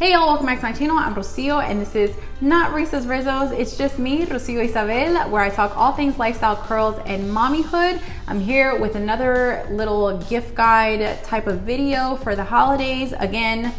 Hey y'all, welcome back to my channel. I'm Rocio and this is not Risa's Rizzos. It's just me, Rocio Isabel, where I talk all things lifestyle, curls, and mommyhood. I'm here with another little gift guide type of video for the holidays. Again,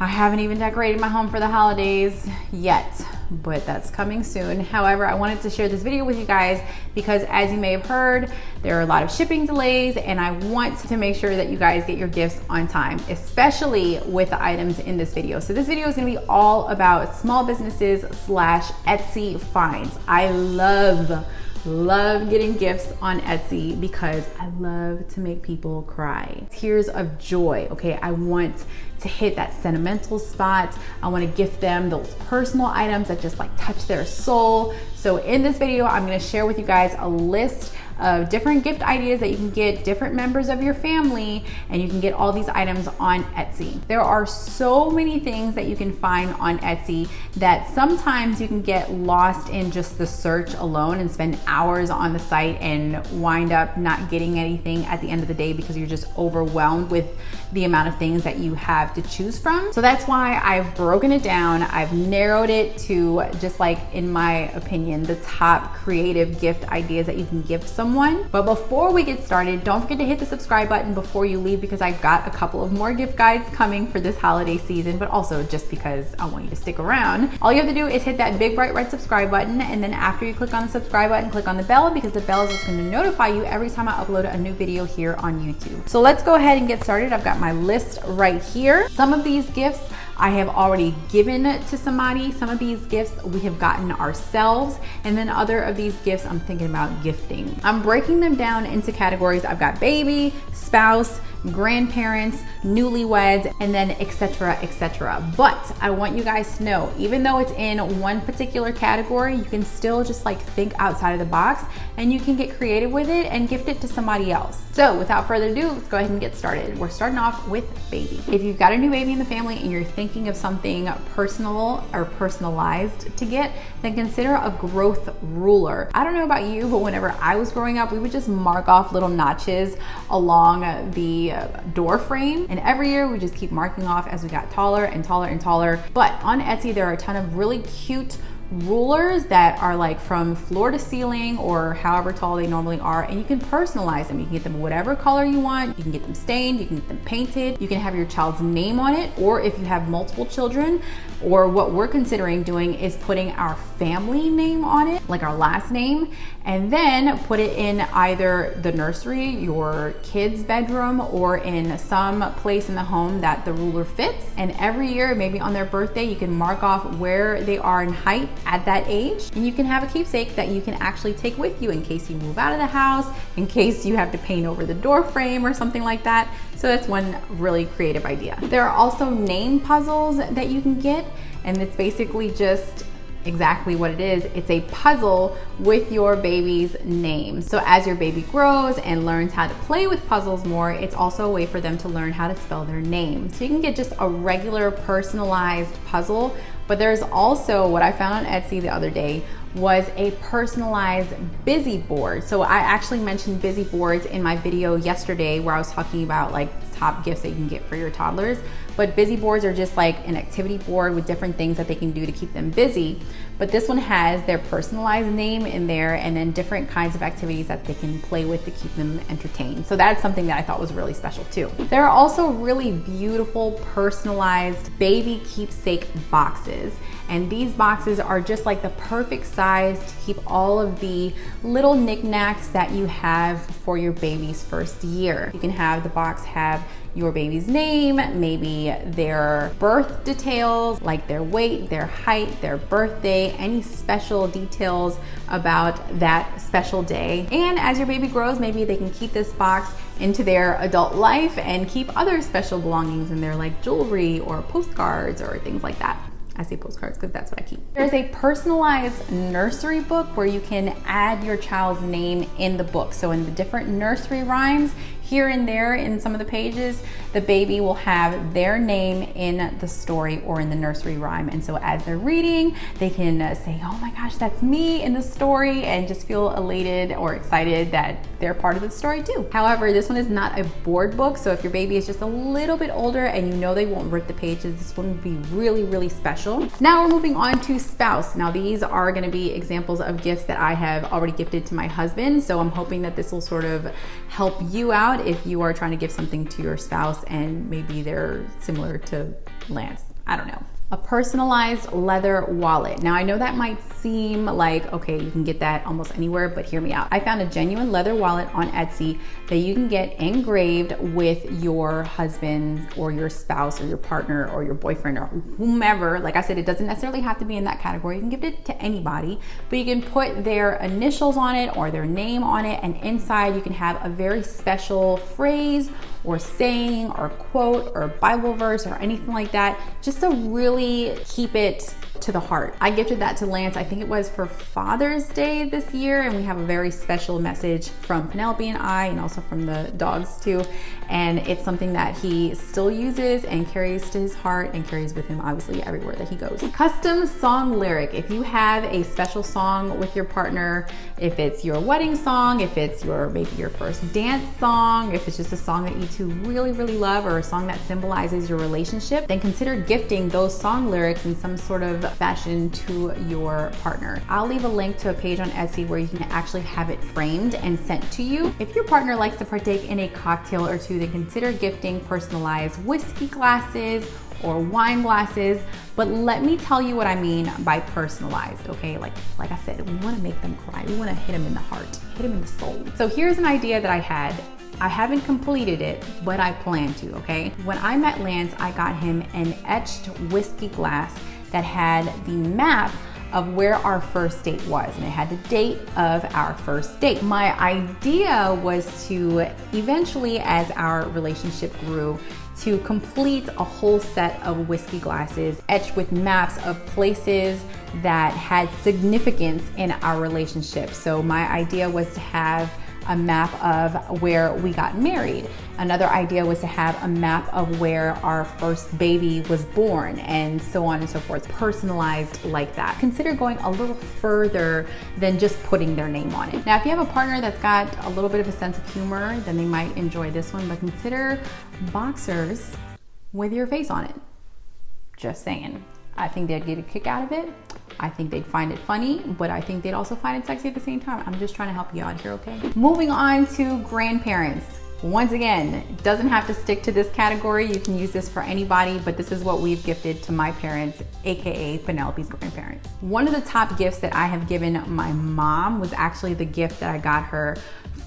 I haven't even decorated my home for the holidays yet, but that's coming soon. However, I wanted to share this video with you guys because, as you may have heard, there are a lot of shipping delays and I want to make sure that you guys get your gifts on time, especially with the items in this video. So this video is gonna be all about small businesses / Etsy finds. I love getting gifts on Etsy because I love to make people cry. Tears of joy, okay? I want to hit that sentimental spot. I want to gift them those personal items that just like touch their soul. So in this video, I'm going to share with you guys a list of different gift ideas that you can get different members of your family, and you can get all these items on Etsy. There are so many things that you can find on Etsy that sometimes you can get lost in just the search alone and spend hours on the site and wind up not getting anything at the end of the day because you're just overwhelmed with the amount of things that you have to choose from. So that's why I've broken it down. I've narrowed it to just, like, in my opinion, the top creative gift ideas that you can give someone. But before we get started, don't forget to hit the subscribe button before you leave because I've got a couple of more gift guides coming for this holiday season, but also just because I want you to stick around. All you have to do is hit that big bright red subscribe button, and then after you click on the subscribe button, click on the bell, because the bell is what's going to notify you every time I upload a new video here on YouTube. So let's go ahead and get started. I've got my list right here. Some of these gifts I have already given to somebody. Some of these gifts we have gotten ourselves, and then other of these gifts I'm thinking about gifting. I'm breaking them down into categories. I've got baby, spouse, grandparents, newlyweds, and then etc. But I want you guys to know, even though it's in one particular category, you can still just like think outside of the box and you can get creative with it and gift it to somebody else. So without further ado, let's go ahead and get started. We're starting off with baby. If you've got a new baby in the family and you're thinking of something personal or personalized to get, then consider a growth ruler. I don't know about you, but whenever I was growing up, we would just mark off little notches along the door frame, and every year we just keep marking off as we got taller and taller and taller. But on Etsy there are a ton of really cute rulers that are like from floor to ceiling or however tall they normally are, and you can personalize them. You can get them whatever color you want. You can get them stained, you can get them painted, you can have your child's name on it, or if you have multiple children, or what we're considering doing is putting our family name on it, like our last name, and then put it in either the nursery, your kid's bedroom, or in some place in the home that the ruler fits. And every year, maybe on their birthday, you can mark off where they are in height at that age, and you can have a keepsake that you can actually take with you in case you move out of the house, in case you have to paint over the door frame or something like that. So that's one really creative idea. There are also name puzzles that you can get, and it's basically just exactly what it is. It's a puzzle with your baby's name. So as your baby grows and learns how to play with puzzles more, it's also a way for them to learn how to spell their name. So you can get just a regular personalized puzzle, but there's also what I found on Etsy the other day was a personalized busy board. So I actually mentioned busy boards in my video yesterday where I was talking about like top gifts that you can get for your toddlers. But busy boards are just like an activity board with different things that they can do to keep them busy. But this one has their personalized name in there and then different kinds of activities that they can play with to keep them entertained. So that's something that I thought was really special too. There are also really beautiful personalized baby keepsake boxes. And these boxes are just like the perfect size to keep all of the little knickknacks that you have for your baby's first year. You can have the box have your baby's name, maybe their birth details, like their weight, their height, their birthday, any special details about that special day. And as your baby grows, maybe they can keep this box into their adult life and keep other special belongings in there, like jewelry or postcards or things like that. I say postcards because that's what I keep. There's a personalized nursery book where you can add your child's name in the book. So in the different nursery rhymes, here and there in some of the pages, the baby will have their name in the story or in the nursery rhyme. And so as they're reading, they can say, oh my gosh, that's me in the story, and just feel elated or excited that they're part of the story too. However, this one is not a board book. So if your baby is just a little bit older and you know they won't rip the pages, this one would be really, really special. Now we're moving on to spouse. Now these are going to be examples of gifts that I have already gifted to my husband. So I'm hoping that this will sort of help you out if you are trying to give something to your spouse and maybe they're similar to Lance. I don't know. A personalized leather wallet. Now I know that might seem like, okay, you can get that almost anywhere, but hear me out. I found a genuine leather wallet on Etsy that you can get engraved with your husband or your spouse or your partner or your boyfriend or whomever. Like I said, it doesn't necessarily have to be in that category. You can give it to anybody, but you can put their initials on it or their name on it, and inside you can have a very special phrase or saying or quote or Bible verse or anything like that, just to really keep it to the heart. I gifted that to Lance, I think it was for Father's Day this year, and we have a very special message from Penelope and I, and also from the dogs too. And it's something that he still uses and carries to his heart and carries with him obviously everywhere that he goes. Custom song lyric. If you have a special song with your partner, if it's your wedding song, if it's maybe your first dance song, if it's just a song that you two really, really love, or a song that symbolizes your relationship, then consider gifting those song lyrics in some sort of fashion to your partner. I'll leave a link to a page on Etsy where you can actually have it framed and sent to you. If your partner likes to partake in a cocktail or two, then consider gifting personalized whiskey glasses or wine glasses. But let me tell you what I mean by personalized, okay? Like I said, we wanna make them cry. We wanna hit them in the heart, hit them in the soul. So here's an idea that I had. I haven't completed it, but I plan to, okay? When I met Lance, I got him an etched whiskey glass that had the map of where our first date was, and it had the date of our first date. My idea was to eventually, as our relationship grew, to complete a whole set of whiskey glasses etched with maps of places that had significance in our relationship. So my idea was to have a map of where we got married. Another idea was to have a map of where our first baby was born, and so on and so forth, personalized like that. Consider going a little further than just putting their name on it. Now, if you have a partner that's got a little bit of a sense of humor, then they might enjoy this one, but consider boxers with your face on it. Just saying. I think they'd get a kick out of it. I think they'd find it funny, but I think they'd also find it sexy at the same time. I'm just trying to help you out here, okay? Moving on to grandparents. Once again, it doesn't have to stick to this category. You can use this for anybody, but this is what we've gifted to my parents, AKA Penelope's grandparents. One of the top gifts that I have given my mom was actually the gift that I got her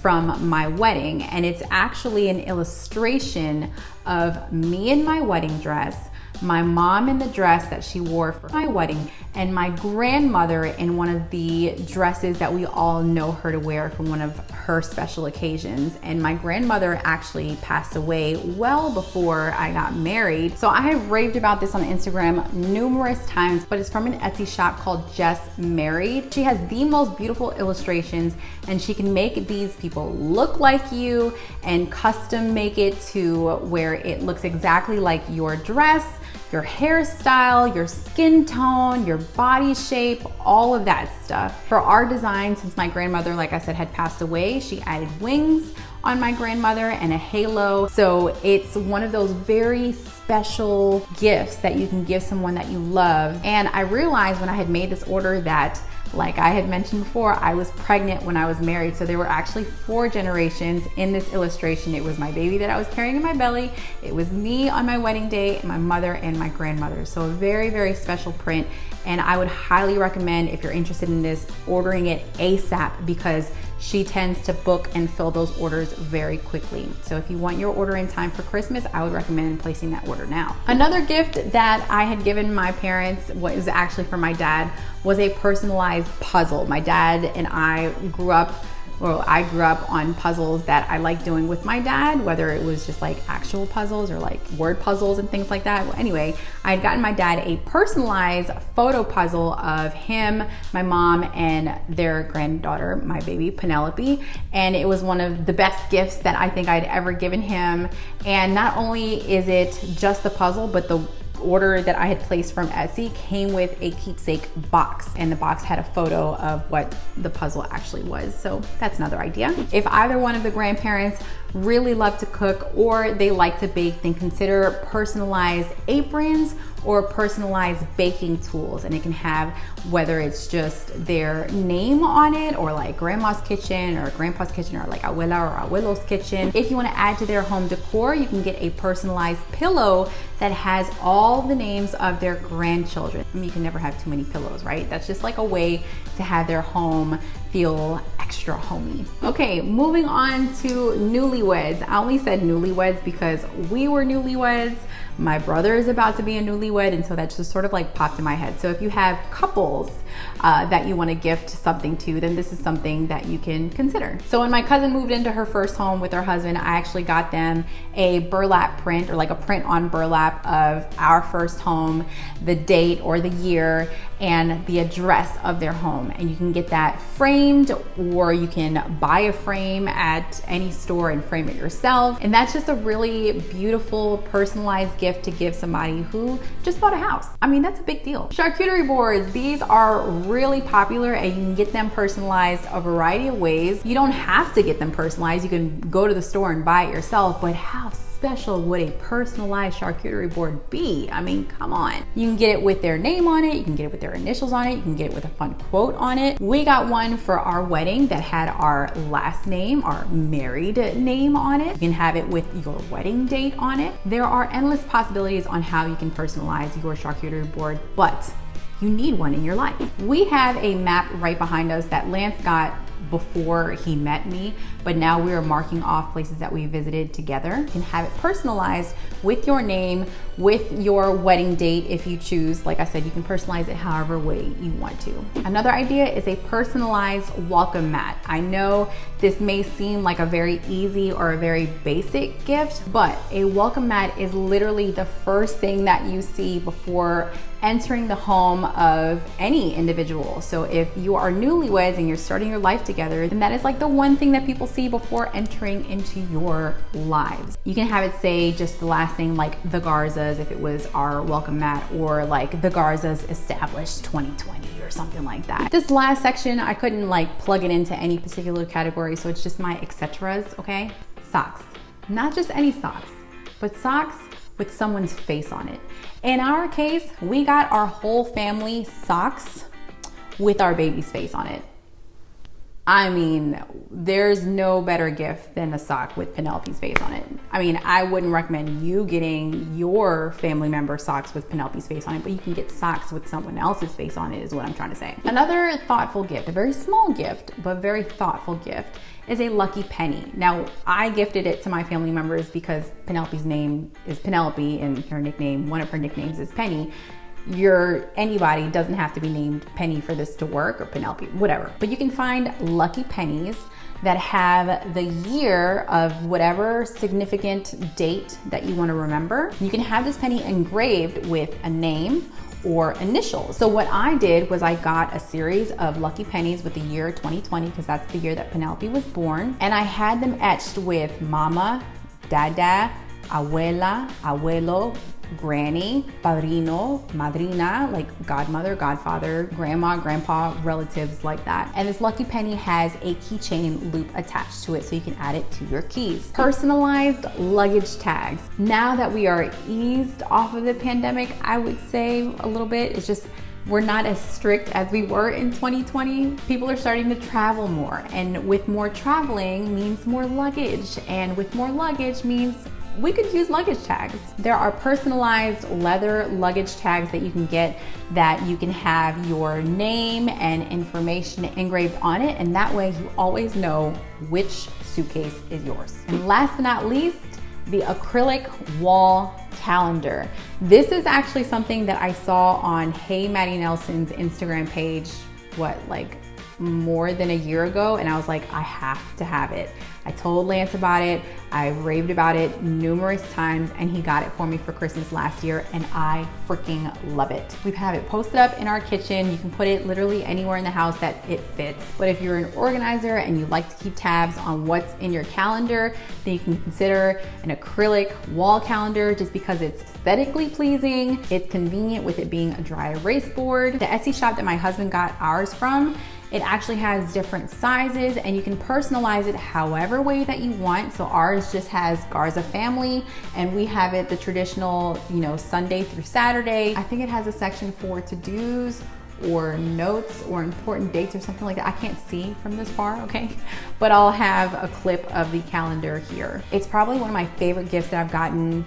from my wedding. And it's actually an illustration of me in my wedding dress, my mom in the dress that she wore for my wedding, and my grandmother in one of the dresses that we all know her to wear from one of her special occasions. And my grandmother actually passed away well before I got married. So I have raved about this on Instagram numerous times, but it's from an Etsy shop called Just Married. She has the most beautiful illustrations, and she can make these people look like you and custom make it to where it looks exactly like your dress, your hairstyle, your skin tone, your body shape, all of that stuff. For our design, since my grandmother, like I said, had passed away, she added wings on my grandmother and a halo. So it's one of those very special gifts that you can give someone that you love. And I realized when I had made this order that, like I had mentioned before, I was pregnant when I was married. So there were actually 4 generations in this illustration. It was my baby that I was carrying in my belly. It was me on my wedding day, my mother, and my grandmother. So a very, very special print. And I would highly recommend, if you're interested in this, ordering it ASAP, because she tends to book and fill those orders very quickly. So if you want your order in time for Christmas, I would recommend placing that order now. Another gift that I had given my parents, was actually for my dad, was a personalized puzzle. My dad and I grew up Well, I grew up on puzzles that I like doing with my dad, whether it was just like actual puzzles or like word puzzles and things like that. Well, anyway, I had gotten my dad a personalized photo puzzle of him, my mom, and their granddaughter, my baby Penelope. And it was one of the best gifts that I think I'd ever given him. And not only is it just the puzzle, but the order that I had placed from Etsy came with a keepsake box, and the box had a photo of what the puzzle actually was. So that's another idea. If either one of the grandparents really love to cook or they like to bake, then consider personalized aprons or personalized baking tools. And it can have, whether it's just their name on it or like grandma's kitchen or grandpa's kitchen or like abuela or abuelo's kitchen. If you want to add to their home decor, you can get a personalized pillow that has all the names of their grandchildren. I mean, you can never have too many pillows, right? That's just like a way to have their home feel extra homey. Okay, moving on to newlyweds. I only said newlyweds because we were newlyweds. My brother is about to be a newlywed, and so that just sort of like popped in my head. So if you have couples that you want to gift something to, then this is something that you can consider. So when my cousin moved into her first home with her husband, I actually got them a burlap print, or like a print on burlap of our first home, the date or the year, and the address of their home. And you can get that framed, or you can buy a frame at any store and frame it yourself. And that's just a really beautiful, personalized gift to give somebody who just bought a house. I mean, that's a big deal. Charcuterie boards, these are really popular, and you can get them personalized a variety of ways. You don't have to get them personalized. You can go to the store and buy it yourself, but how special would a personalized charcuterie board be? I mean, come on. You can get it with their name on it, you can get it with their initials on it, you can get it with a fun quote on it. We got one for our wedding that had our last name, our married name on it. You can have it with your wedding date on it. There are endless possibilities on how you can personalize your charcuterie board, but you need one in your life. We have a map right behind us that Lance got before he met me, but now we are marking off places that we visited together. You can have it personalized with your name, with your wedding date if you choose. Like I said, you can personalize it however way you want to. Another idea is a personalized welcome mat. I know this may seem like a very easy or a very basic gift, but a welcome mat is literally the first thing that you see before entering the home of any individual. So if you are newlyweds and you're starting your life together, then that is like the one thing that people see before entering into your lives. You can have it say just the last name, like the Garzas if it was our welcome mat, or like the Garzas established 2020 or something like that. This last section, I couldn't like plug it into any particular category, so it's just my etceteras, okay? Socks. Not just any socks, but socks with someone's face on it. In our case, we got our whole family socks with our baby's face on it. I mean, there's no better gift than a sock with Penelope's face on it. I mean, I wouldn't recommend you getting your family member socks with Penelope's face on it, but you can get socks with someone else's face on it is what I'm trying to say. Another thoughtful gift, a very small gift, but very thoughtful gift, is a lucky penny. Now, I gifted it to my family members because Penelope's name is Penelope and her nickname, one of her nicknames is Penny. Anybody doesn't have to be named Penny for this to work, or Penelope, whatever. But you can find lucky pennies that have the year of whatever significant date that you want to remember. You can have this penny engraved with a name or initials. So what I did was I got a series of lucky pennies with the year 2020, because that's the year that Penelope was born, and I had them etched with mama, dada, abuela, abuelo, granny, padrino, madrina, like godmother, godfather, grandma, grandpa, relatives like that. And this lucky penny has a keychain loop attached to it, so you can add it to your keys. Personalized luggage tags. Now that we are eased off of the pandemic, I would say a little bit, it's just we're not as strict as we were in 2020. People are starting to travel more, and with more traveling means more luggage, and with more luggage means we could use luggage tags. There are personalized leather luggage tags that you can get that you can have your name and information engraved on it, and that way you always know which suitcase is yours. And last but not least, the acrylic wall calendar. This is actually something that I saw on Hey Maddie Nelson's Instagram page, like more than a year ago, and I was like, I have to have it. I told Lance about it. I raved about it numerous times, and he got it for me for Christmas last year, and I freaking love it. We have it posted up in our kitchen. You can put it literally anywhere in the house that it fits. But if you're an organizer and you like to keep tabs on what's in your calendar, then you can consider an acrylic wall calendar, just because it's aesthetically pleasing. It's convenient with it being a dry erase board. The Etsy shop that my husband got ours from, it actually has different sizes, and you can personalize it however way that you want. So ours just has Garza family, and we have it the traditional, you know, Sunday through Saturday. I think it has a section for to-dos or notes or important dates or something like that. I can't see from this far, okay? But I'll have a clip of the calendar here. It's probably one of my favorite gifts that I've gotten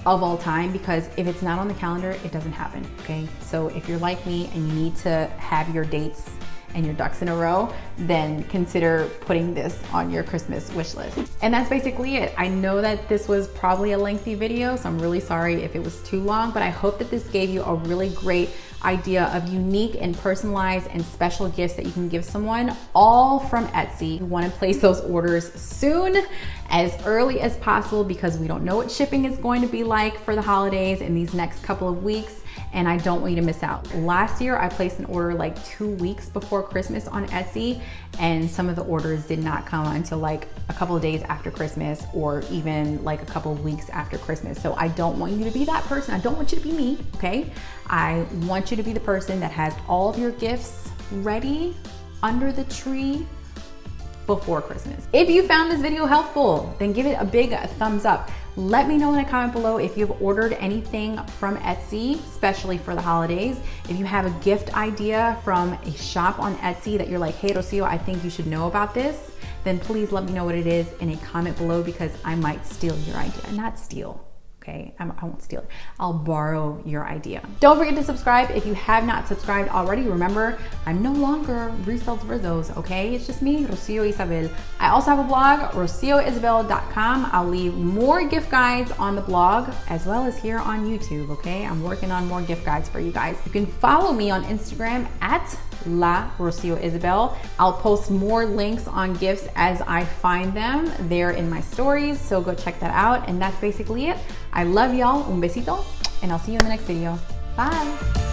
of all time, because if it's not on the calendar, it doesn't happen, okay? So if you're like me and you need to have your dates and your ducks in a row, then consider putting this on your Christmas wish list. And that's basically it. I know that this was probably a lengthy video, so I'm really sorry if it was too long, but I hope that this gave you a really great idea of unique and personalized and special gifts that you can give someone, all from Etsy. You want to place those orders soon, as early as possible, because we don't know what shipping is going to be like for the holidays in these next couple of weeks, and I don't want you to miss out. Last year, I placed an order like 2 weeks before Christmas on Etsy, and some of the orders did not come until like a couple of days after Christmas, or even like a couple of weeks after Christmas. So I don't want you to be that person. I don't want you to be me, okay? I want you to be the person that has all of your gifts ready under the tree before Christmas. If you found this video helpful, then give it a big thumbs up. Let me know in a comment below if you've ordered anything from Etsy, especially for the holidays. If you have a gift idea from a shop on Etsy that you're like, hey Rocio, I think you should know about this, then please let me know what it is in a comment below, because I might steal your idea. Not steal, okay? I won't steal it. I'll borrow your idea. Don't forget to subscribe if you have not subscribed already. Remember, I'm no longer Resells Rizos, okay? It's just me, Rocio Isabel. I also have a blog, rocioisabel.com. I'll leave more gift guides on the blog as well as here on YouTube, okay? I'm working on more gift guides for you guys. You can follow me on Instagram at La Rocio Isabel. I'll post more links on gifts as I find them there in my stories, so go check that out. And that's basically it. I love y'all, un besito, and I'll see you in the next video. Bye.